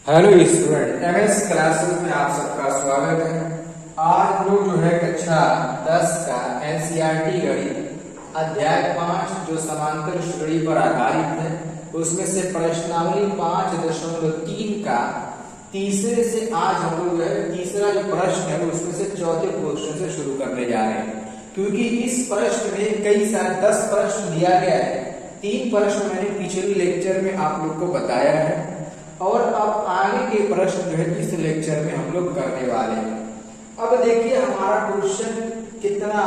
Hello student, MS classes में आप सबका स्वागत है। आज हम लोग जो है कक्षा 10 का एनसीईआरटी गणित अध्याय 5 जो समांतर श्रेणी पर आधारित है उसमें से प्रश्नावली 5.3 का तीसरे से आज हम लोग जो है तीसरा जो प्रश्न है उसमें से चौथे क्वेश्चन से शुरू करने जा रहे हैं। क्योंकि इस प्रश्न में कई सारे 10 प्रश्न दिया गया है। 3 प्रश्न मैंने पिछले लेक्चर में आप लोग को बताया है और अब आगे के प्रश्न जो है इस लेक्चर में हम लोग करने वाले हैं। अब देखिए हमारा क्वेश्चन कितना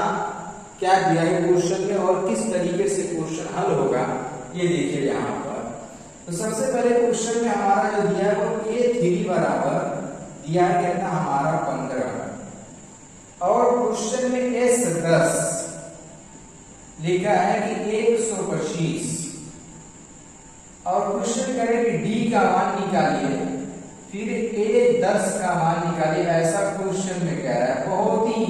क्या दिया है क्वेश्चन में और किस तरीके से क्वेश्चन हल होगा ये देखिए यहाँ पर। तो सबसे पहले क्वेश्चन में हमारा जो दिया है वो a3 बराबर दिया है कितना हमारा 15 और क्वेश्चन में s10 लिखा है कि 125 और क्वेश्चन करें कि d का मान निकालिए फिर a10 का मान निकालिए। ऐसा क्वेश्चन में कह रहा है। बहुत ही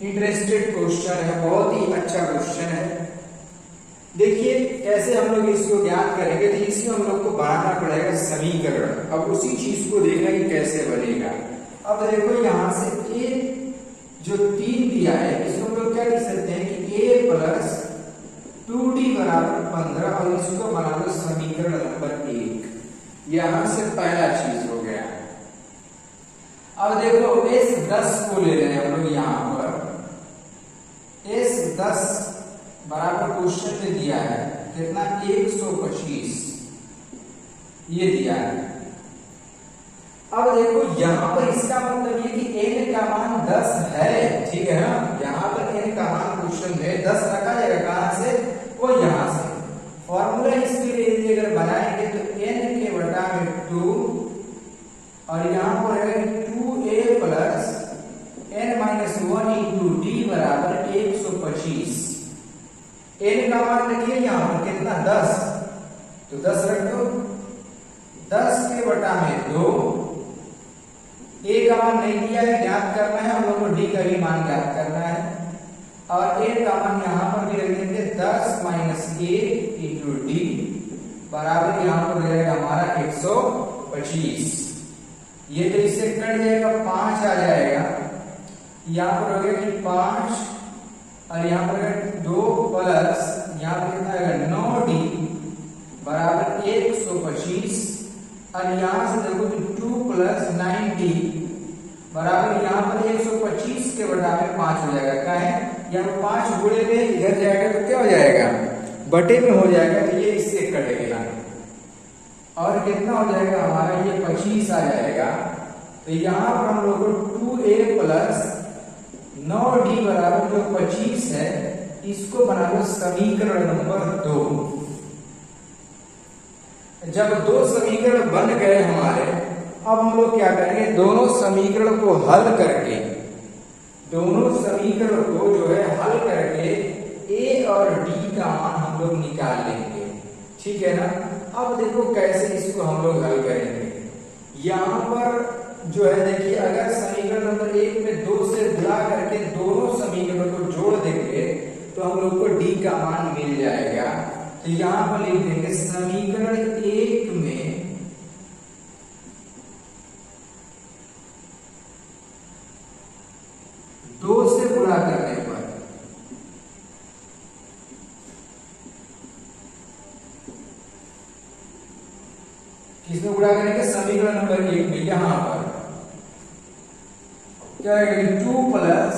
इंटरेस्टेड क्वेश्चन है, बहुत ही अच्छा क्वेश्चन है। देखिए कैसे हम लोग इसको ज्ञात करेंगे तो इसमें हम लोग को बनाना पड़ेगा समीकरण। अब उसी चीज को देखना कि कैसे बनेगा। अब देखो यहाँ से a जो 3 दिया है इसको हम लोग क्या लिख सकते हैं कि a प्लस 2d बराबर 15 और इसको बना लो समीकरण नंबर 1। यहां से पहला चीज हो गया। अब देखो s10 को ले रहे हैं हम लोग यहां पर। s10 बराबर क्वेश्चन में दिया है कितना 125 ये दिया है। अब देखो यहां पर इसका मतलब ये कि n का मान 10 है, ठीक है ना। यहां पर n का मान क्वेश्चन में 10 रखा जाएगा। कहां से? वो यहां से। फॉर्मूला इसके लिए अगर बनाएंगे तो n के बटा में 2 और यहां पर है 2a plus n-1 into d बराबर 125। n का मान रखिए यहां पर कितना 10 तो 10 रख दो। 10 के बटा में 2 a का मान नहीं दिया है, ज्ञात करना है हम लोग को। d का भी मान ज्ञात करना है और a का मान यहां पर भी रख देंगे 10 माइनस a इंटू डी बराबर यहां पर रहेगा हमारा 125। ये तो इससे कट जाएगा 5 आ जाएगा। यहां पर हो गया कि 5 और यहां पर 2 प्लस यहां पर कितना आएगा 9d बराबर 125 और यहां से देखो कि 2 प्लस 9d बराबर यहां पर 125 के बटा में 5 हो जाएगा। क्या है यहाँ 5 गुणे में इधर जाएगा तो क्या हो जाएगा बटे में हो जाएगा। तो ये इससे कटेगा और कितना हो जाएगा हमारा ये 25 आ जाएगा। तो यहाँ पर हम लोग को 2a प्लस 9d बराबर जो 25 है इसको बना लो समीकरण नंबर 2। जब 2 समीकरण बन गए हमारे, अब हम लोग क्या करेंगे दोनों समीकरण को हल करके जो है हल करके a और d का मान हम लोग निकाल लेंगे, ठीक है ना। अब देखो कैसे इसको हम लोग हल करेंगे। यहाँ पर जो है देखिए अगर समीकरण नंबर 1 में 2 से गुणा करके दोनों समीकरणों को जोड़ देंगे तो हम लोग को d का मान मिल जाएगा। तो यहाँ पर लिख देंगे समीकरण 1 में 2 से गुणा करने पर किसमें गुणा करेंगे समीकरण नंबर 1 में। यहां पर क्या है 2 प्लस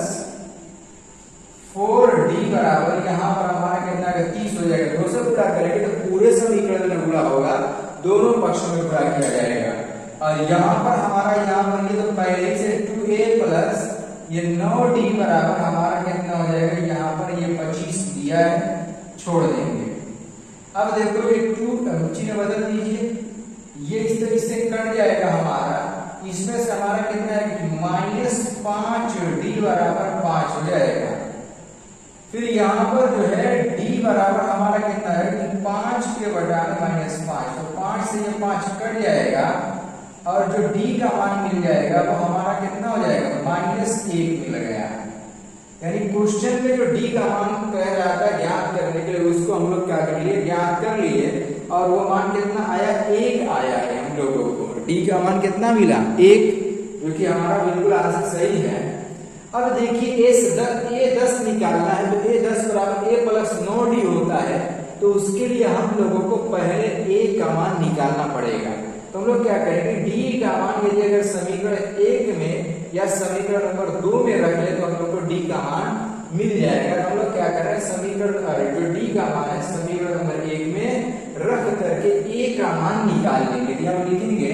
4d बराबर यहां पर हमारा कितना 30 हो जाएगा। 2 से गुणा करेंगे तो पूरे समीकरण में गुणा होगा, दोनों पक्षों में गुणा किया जाएगा। और यहां पर हमारा यहां पर ये तो पहले से 2a प्लस ये 9d बराबर हमारा कितना हो जाएगा। यहाँ पर ये 25 दिया है, छोड़ देंगे। अब देखो ये 2 चिन्ह बदल दीजिए, ये इस तरह से कट जाएगा हमारा। इसमें से हमारा कितना है -5d बराबर 5 हो जाएगा। फिर यहाँ पर जो है d बराबर हमारा कितना है कि 5 के बटा में -5, तो 5 से ये 5 कट जाएगा और जो d का मान मिल जाएगा वो हमारा कितना हो जाएगा -1 मिल गया। यानी क्वेश्चन में जो d का मान कह रहा था ज्ञात करने के लिए उसको हम लोग क्या कर लिए ज्ञात कर लिए। और वो मान कितना आया, 1 आया है हम लोगों को। डी का मान कितना मिला, 1, जो कि हमारा बिल्कुल आंसर सही है। अब देखिए ए 10 निकालना है, तो ए 10 बराबर ए प्लस 9d होता है, तो उसके लिए हम लोगों को पहले ए का मान निकालना पड़ेगा। तो हम लोग क्या करेंगे, डी का मान यदि अगर समीकरण 1 में या समीकरण नंबर 2 में रख ले तो हम लोग को डी का मान मिल जाएगा। तो हम लोग क्या कर रहे हैं, समीकरण जो डी का मान है समीकरण नंबर 1 में रख करके ए का मान निकाल लेंगे। हम लिखेंगे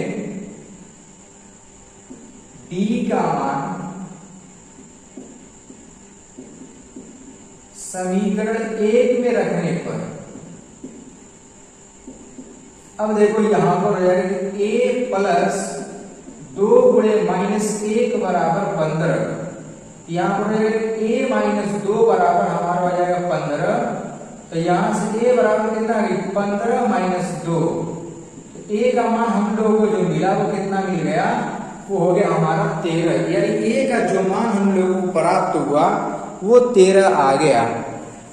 डी का मान समीकरण 1 में रखने पर, अब देखो यहां पर हो जाएगा कि a प्लस 2 गुणे माइनस 1 बराबर 15। यहां पर हो जाएगा a माइनस 2 बराबर हमारा हो जाएगा 15। तो यहां से a बराबर कितना आ गया, 15 माइनस 2। तो a का मान हम लोगों को जो मिला वो कितना मिल गया, वो हो गया हमारा 13। यानी a का जो मान हम लोगों को प्राप्त हुआ वो 13 आ गया।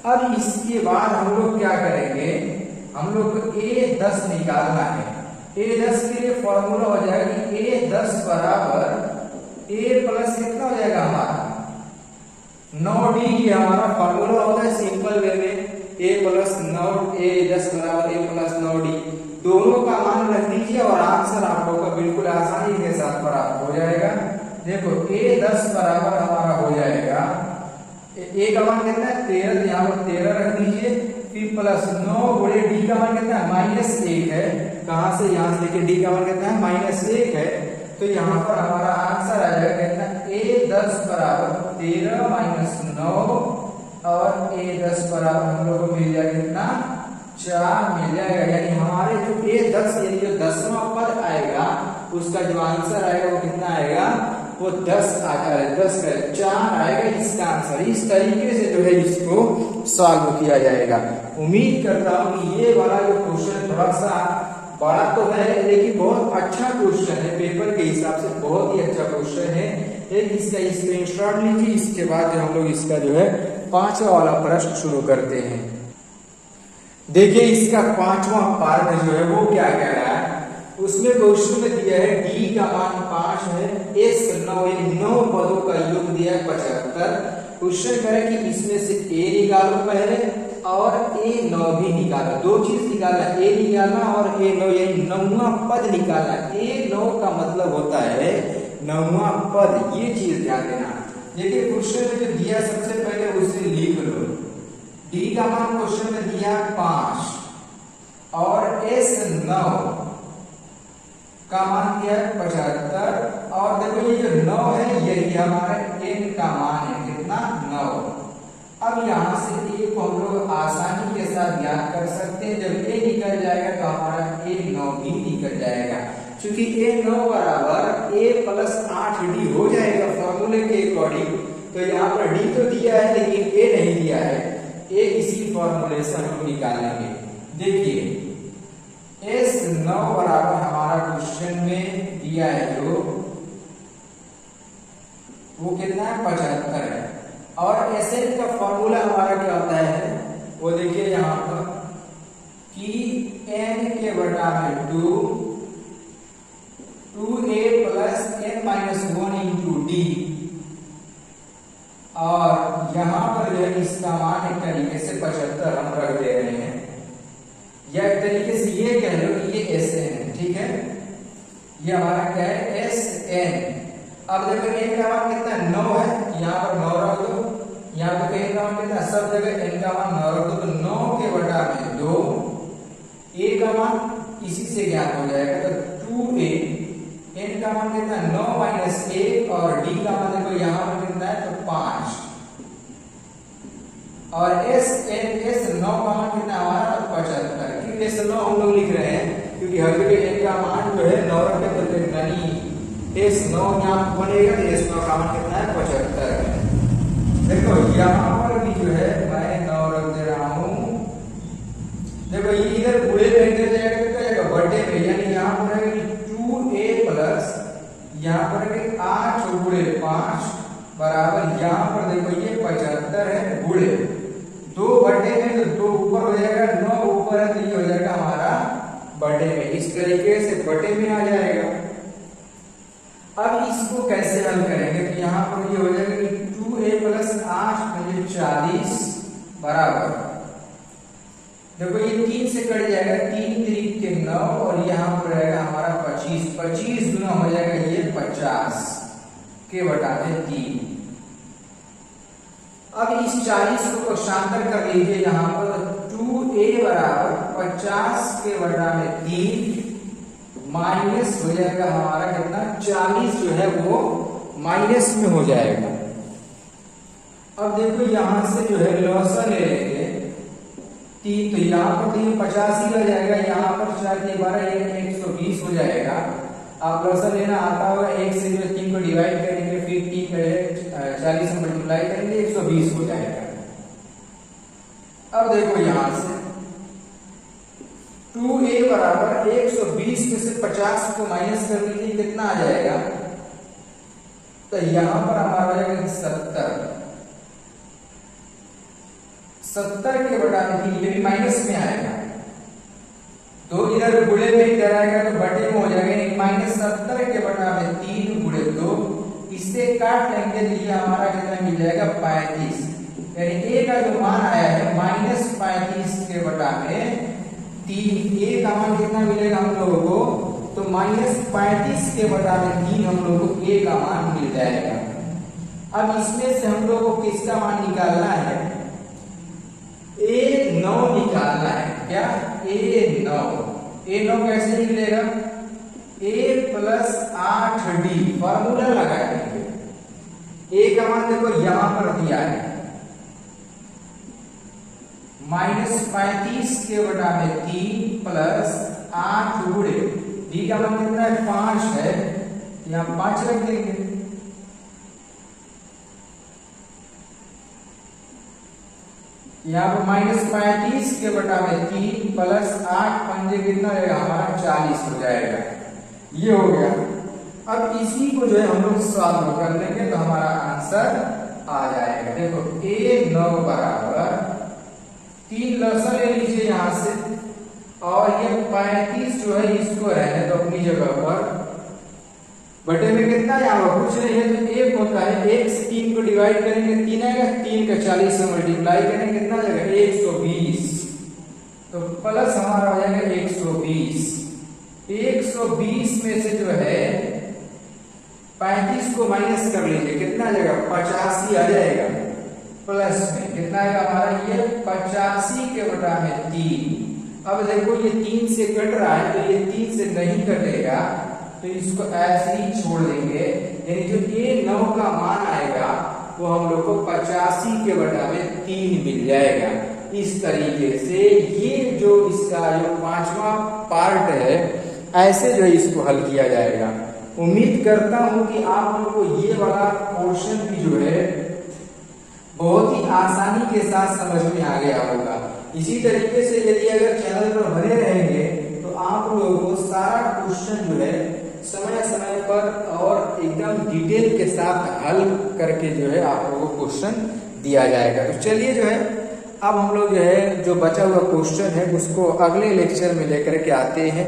अब इसके बाद हम लोग क्या करेंगे, हम लोग को a10 निकालना है। a10 के लिए फॉर्मूला हो जाएगा कि a10 बराबर a प्लस कितना हो जाएगा हमारा 9d। ये हमारा फॉर्मूला होता है सिंपल वे में, a प्लस 9 a10 बराबर a प्लस 9d। दोनों का मान रख दीजिए और आंसर आप लोग का बिल्कुल आसानी के साथ प्राप्त हो जाएगा। देखो a10 बराबर हमारा हो जाएगा, a का मान कितना है 13, तो यहाँ पर 13 रख दीजिए, फिर प्लस 9 गुणे डी का मान कितना है -1 है। कहां से, यहाँ से देखिए डी का मान कितना है -1 है। तो यहाँ पर हमारा आंसर आ जाएगा कितना, a10 बराबर 13 माइनस 9 और a10 बराबर हम लोग को मिल जाएगा कितना, 4 मिल जाएगा। यानी हमारे जो a10 यानी जो 10वां पद आएगा उसका जो आंसर आएगा वो कितना आएगा, वो 10 आता है, 10 का 4 आएगा इसका आंसर। इस तरीके से जो है इसको सॉल्व किया जाएगा। उम्मीद करता हूं कि ये वाला जो क्वेश्चन थोड़ा सा बड़ा तो है लेकिन बहुत अच्छा क्वेश्चन है, पेपर के हिसाब से बहुत ही अच्छा क्वेश्चन है। एक इसका स्क्रीनशॉट लीजिए, इसके बाद हम लोग इसका जो है 5वां वाला प्रश्न शुरू करते हैं। देखिए इसका 5वां पार्ट जो है वो क्या कह रहा है, उसमें क्वेश्चन में दिया है डी का मान 5 है, एस 9 पदों का योग दिया है 75। क्वेश्चन कह रहा है कि इसमें से ए निकालो पहले और a9 भी निकालो। दो चीज निकालना, a निकालना और a9 यानी 9वां पद निकालना। a9 का मतलब होता है 9वां पद, ये चीज ध्यान देना। देखिए क्वेश्चन में जो दिया सबसे पहले उसे लिख लो। डी का मान क्वेश्चन में दिया 5 और s9 का मान दिया है 75। और देखो ये जो 9 है यही हमारा n का मान है, कितना 9। अब यहां से a को हम लोग आसानी के साथ ज्ञात कर सकते हैं। जब a निकल जाएगा तो हमारा a9 भी निकल जाएगा, क्योंकि a9 बराबर a प्लस 8d हो जाएगा फॉर्मूले के अकॉर्डिंग। तो यहाँ पर d तो दिया है लेकिन a नहीं दिया है, a इसी फॉर्मूले से हम लोग निकालेंगे। देखिए s9 बराबर हमारा क्वेश्चन में दिया है जो वो कितना है 75 है। और Sn का फॉर्मूला हमारा क्या होता है, वो देखिए यहाँ पर कि n के बटा में 2a plus n minus 1 into D. और यहाँ पर जो है इसका मान एक तरीके से 75 हम रख दे रहे हैं, या एक तरीके से ये कह लो कि ये Sn है, ठीक है। ये हमारा क्या है Sn। अब देखो n का मान कितना 9 है, यहाँ पर 9 रख दो, यहाँ पर n का मान कितना, सब जगह n का मान 9 रख दो, तो 9 के बटा में 2, a का मान इसी से ज्ञात हो जाएगा, तो 2a, n का मान कितना 9 माइनस 1 और d का मान देखो यहाँ पर कितना है तो 5। और s9 का मान कितना हमारा 75। क्यों s9 हम लोग लिख रहे हैं, क्योंकि हर जगह n का मान जो है 9 रखे तो यानी s9 यहाँ बनेगा, तो s9 का मान कितना है 75 है। देखो यहाँ पर भी जो है मैं 9 रख दे रहा हूँ। देखो ये इधर बूढ़े में इधर जाएगा तो क्या जाएगा बड़े में, यानी यहाँ पर है 2a प्लस यहाँ पर है 8 गुणे 5 बराबर यहाँ पर देखो ये 75 है गुणे 2 बटे में, तो 2 ऊपर हो जाएगा, 9 ऊपर है तो ये हो जाएगा हमारा बटे में, इस तरीके से बटे में आ जाएगा। अब इसको कैसे हल करेंगे, तो यहाँ पर ये हो जाएगा कि 2a प्लस 8 मुझे 40 बराबर, देखो ये 3 से कट जाएगा, 3 3 के 9 और यहाँ पर रहेगा हमारा 25, 25 गुना हो जाएगा ये 50 के बटा में 3। अब इस 40 को पक्षांतर कर लीजिए, यहाँ पर 2a बराबर 50 के बटा में 3 माइनस हो जाएगा हमारा कितना, 40 जो है वो माइनस में हो जाएगा। अब देखो यहां से जो है लॉसा ले लेंगे 3, तो यहाँ पर 3 85 आ जाएगा, यहाँ पर 4 के 12 120 हो जाएगा। आप लॉसा लेना आता होगा, 1 से जो 3 को डिवाइड करेंगे, फिर 3 पहले 40 से मल्टीप्लाई करेंगे, 120 हो जाएगा। अब देखो यहां से 2a बराबर 120 में से 50 को माइनस कर लीजिए, कितना आ जाएगा, तो यहां पर हमारा हो जाएगा 70 के बटा में 3, ये भी माइनस में आएगा, तो इधर गुणे में इधर आएगा तो बटे में हो जाएगा, माइनस 70 के बटा में 3 गुणे 2, इससे काट लेंगे तो ये हमारा कितना मिल जाएगा 35, यानी a का जो मान आया है माइनस 35 के बटा में 3, a का मान कितना मिलेगा हम लोगों को, तो माइनस 35 के बटा में 3 हम लोगों को a का मान मिल जाएगा। अब इसमें से हम लोगों को किसका मान निकालना है, a9 निकालना है, क्या a9 कैसे निकलेगा, a प्लस 8d फॉर्मूला लगाएंगे, a का मान देखो यहां पर दिया है माइनस 35 के बटा में 3 प्लस 8 गुणे d का मान कितना है 5 है, यहाँ 5 रख देंगे, यहाँ पर माइनस 35 के बटा में 3 प्लस 8 पंजे कितना रहेगा हमारा 40 हो जाएगा, ये हो गया। अब इसी को जो है हम लोग सॉल्व कर लेंगे तो हमारा आंसर आ जाएगा। देखो a9 बराबर 3 लसा ले लीजिए यहां से, और ये 35 जो है इसको रहने तो अपनी जगह पर, बटे में कितना यहाँ पर कुछ नहीं है, तो 1 होता है, 1 से 3 को डिवाइड करेंगे 3 आएगा, 3 का 40 से मल्टीप्लाई करेंगे कितना आ जाएगा 120, तो प्लस हमारा हो जाएगा 120, 120 में से जो है 35 को माइनस कर लीजिए, कितना आ जाएगा 85 आ जाएगा, प्लस में कितना आएगा हमारा ये 85 के बटा में 3। अब देखो ये 3 से कट रहा है, तो ये 3 से नहीं कटेगा, तो इसको ऐसे ही छोड़ देंगे, यानी जो a9 का मान आएगा वो हम लोग को 85 के बटा में 3 मिल जाएगा। इस तरीके से ये जो इसका जो 5वां पार्ट है, ऐसे जो इसको हल किया जाएगा। उम्मीद करता हूं कि आप लोग को ये वाला पोर्शन भी जो है बहुत ही आसानी के साथ समझ में आ गया होगा। इसी तरीके से यदि अगर चैनल पर बने रहेंगे तो आप लोगों को सारा क्वेश्चन जो है समय समय पर और एकदम डिटेल के साथ हल करके जो है आप लोगों को क्वेश्चन दिया जाएगा। तो चलिए जो है अब हम लोग जो है जो बचा हुआ क्वेश्चन है उसको अगले लेक्चर में लेकर के आते हैं।